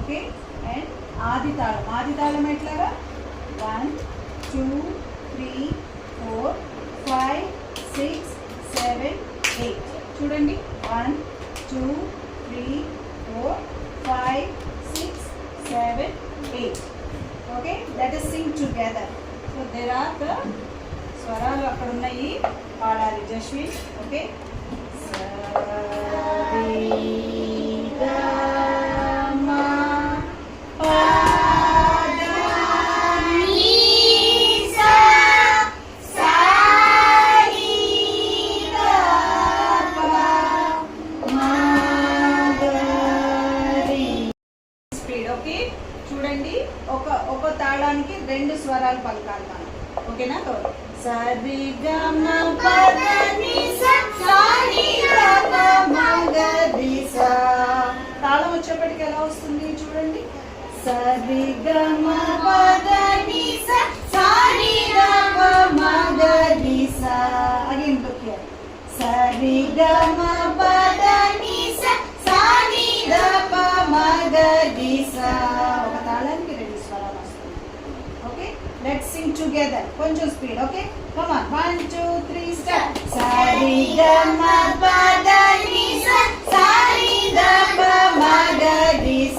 Okay. And ఆది తాళం ఎట్లాగా 1 2 3 4 5 6 7 8 చూడండి 1 2 3 4 5 6 7 8 okay. Let us sing together. So there are the స్వరాలు అక్కడ ఉన్నాయి, పాడాలి జస్విన్. ఓకే. ఓకే. చూడండి, ఒక తాళానికి 2 స్వరాలు పలకాలి మనం. ఓకేనా? సరి గమ పద ని స సాని ర ప మ గ రి స. తాళం వచ్చేప్పటికి ఎలా వస్తుంది చూడండి. సరి గమ పద ని స సాని ర ప మ గ రి స. Again look here. సరి గమ పద ని స సాని ర ప మ గ రి స. ఒక తాళానికి 2 స్వరాలు వస్తాయి. ఓకే. Let's sing together. కొంచెం speed. Okay, come on. 1 2 3 start. సరి గ మ ప